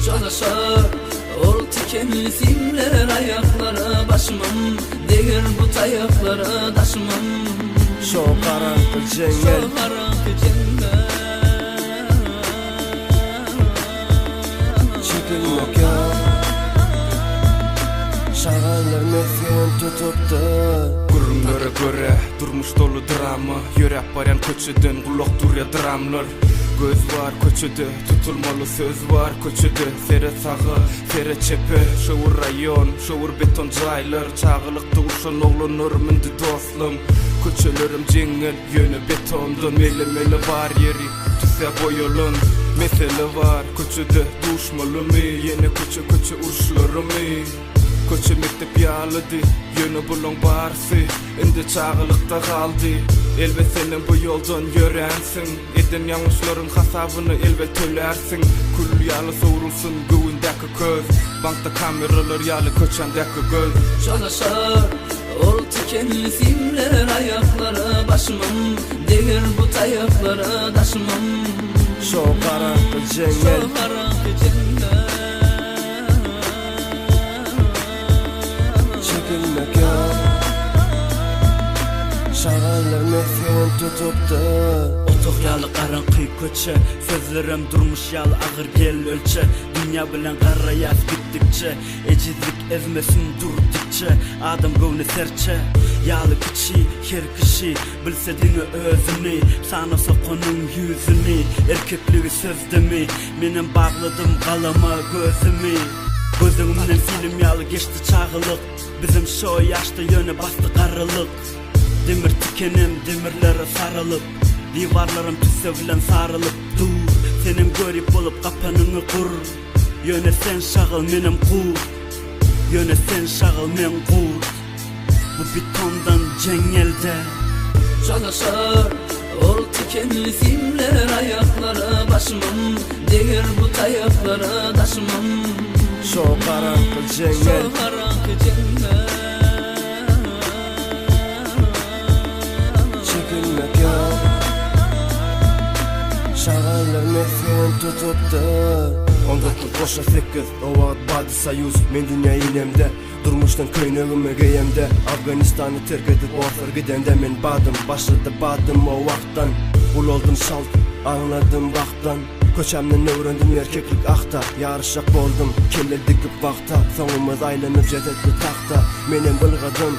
Çalışar ol tikenli simler ayaklara başımım, değir bu tayaklara taşımam. Şo karanlık cengel, çekilmek ya. Şağanlar mesken tutup da Gurunlara göre durmuş dolu drama. Yörep baran köçeden kulak durya dramlar. Göz var köçede, tutulmalı söz var köçede. Fere sağı, fere çepe, şovur rayon, şovur beton jaylar. Çağılıkta uşan oğlanır mindi dostlum. Köçelerim jengel, yönü betondan. Mele var yeri, tüse boyolun. Mesele var köçede, duşmalı mı? Yine köçe urşları mı? Köçe mektep yağladı, yönü bulun barsı. Indi çağılıkta kaldı. Elbet senin bu yoldan yörensin. Eden yanlışların hasabını elbet tölersin. Kul yalı soğurulsun güvündeki köz. Bankta kameralar yalı köçendeki göz. Çalışar ol tikenli simler ayaklara başımım, değir bu tayaklara taşımam. şo karanlık cengel, çekilmek ya. Şağanlar mesken tutup da Otok yalı karanqı köçe, sözlerim durmuş yalı ağır gel ölçe. Dünya bilen qarrayaz gittikçe, ecizlik ezmesin durdikçe. Adam gövne serçe, yalı kiçi, her kişi bilse dini özünü, sanasa konun yüzünü. Erkekliği sözdemi, menem bağladım kalama gözümü. Gözümden film yalı geçti çağılık, bizim şo yaşta yöne bastı karılık. Demir tikenim demirlere sarılıp, divarlarım tüsevilen sarılıp. Dur, senin görüp olup kapanını kur. Yöne sen şağıl menem kur, yöne sen şağıl men kur. Bu betondan cengelde. Çalışar ol tikenli simler ayaklara başımım, değir bu tayaklara taşımam. şo karanlık cengel, çekilmek ya. Şağanlar mesken tutup da 19 koşa 8 o vaqt Badi Sayuz. Men dünya inemde durmuştan köynegime geyemde. Afganistan'ı terk edip orfar gidende men badım. Başladı badım o vaqttan. Ul oldum şalt, anladım vaqttan. Köçemden öğrendim erkeklik akta. Yarışak boldum, kelle dikip vaqta. Sonumuz aylanıp jetetli takta. Menem bılgadım,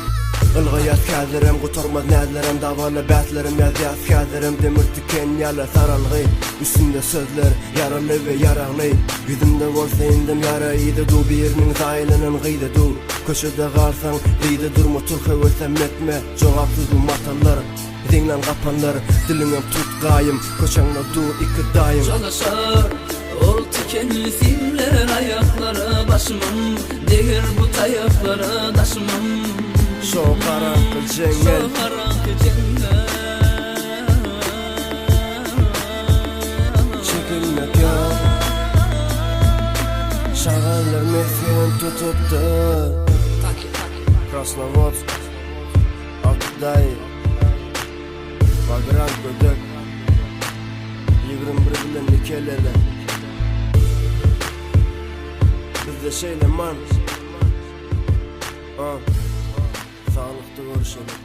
ılgayat kәдерем, kutarmaz nədilerim. Davalı bətlerim, yaziyat kәdерем. Demir tiken yalı saralgı, üstünde sözler yaralı ve yaraqlı. Yüzümde olsa indim yara iyide du. Birinin zayilinin gıydı du. Köşede qalsan gıydı durma, turka ölsem etme. Cevapsız bu matallar, dinlen kapanlar. Dilinem tut gayım, köçenle du iki dayım. Çalışar ol tikenli simler ayaklara başımım, değir bu tayaklara taşımam. şo karanlık cengel, çekilmek ya. Şağanlar mesken tutup da Krasnovodsk, Akday, Vagrant Gödök 21 bilen nikelele. Bizde şeyle man, sağlıklı görüşelim.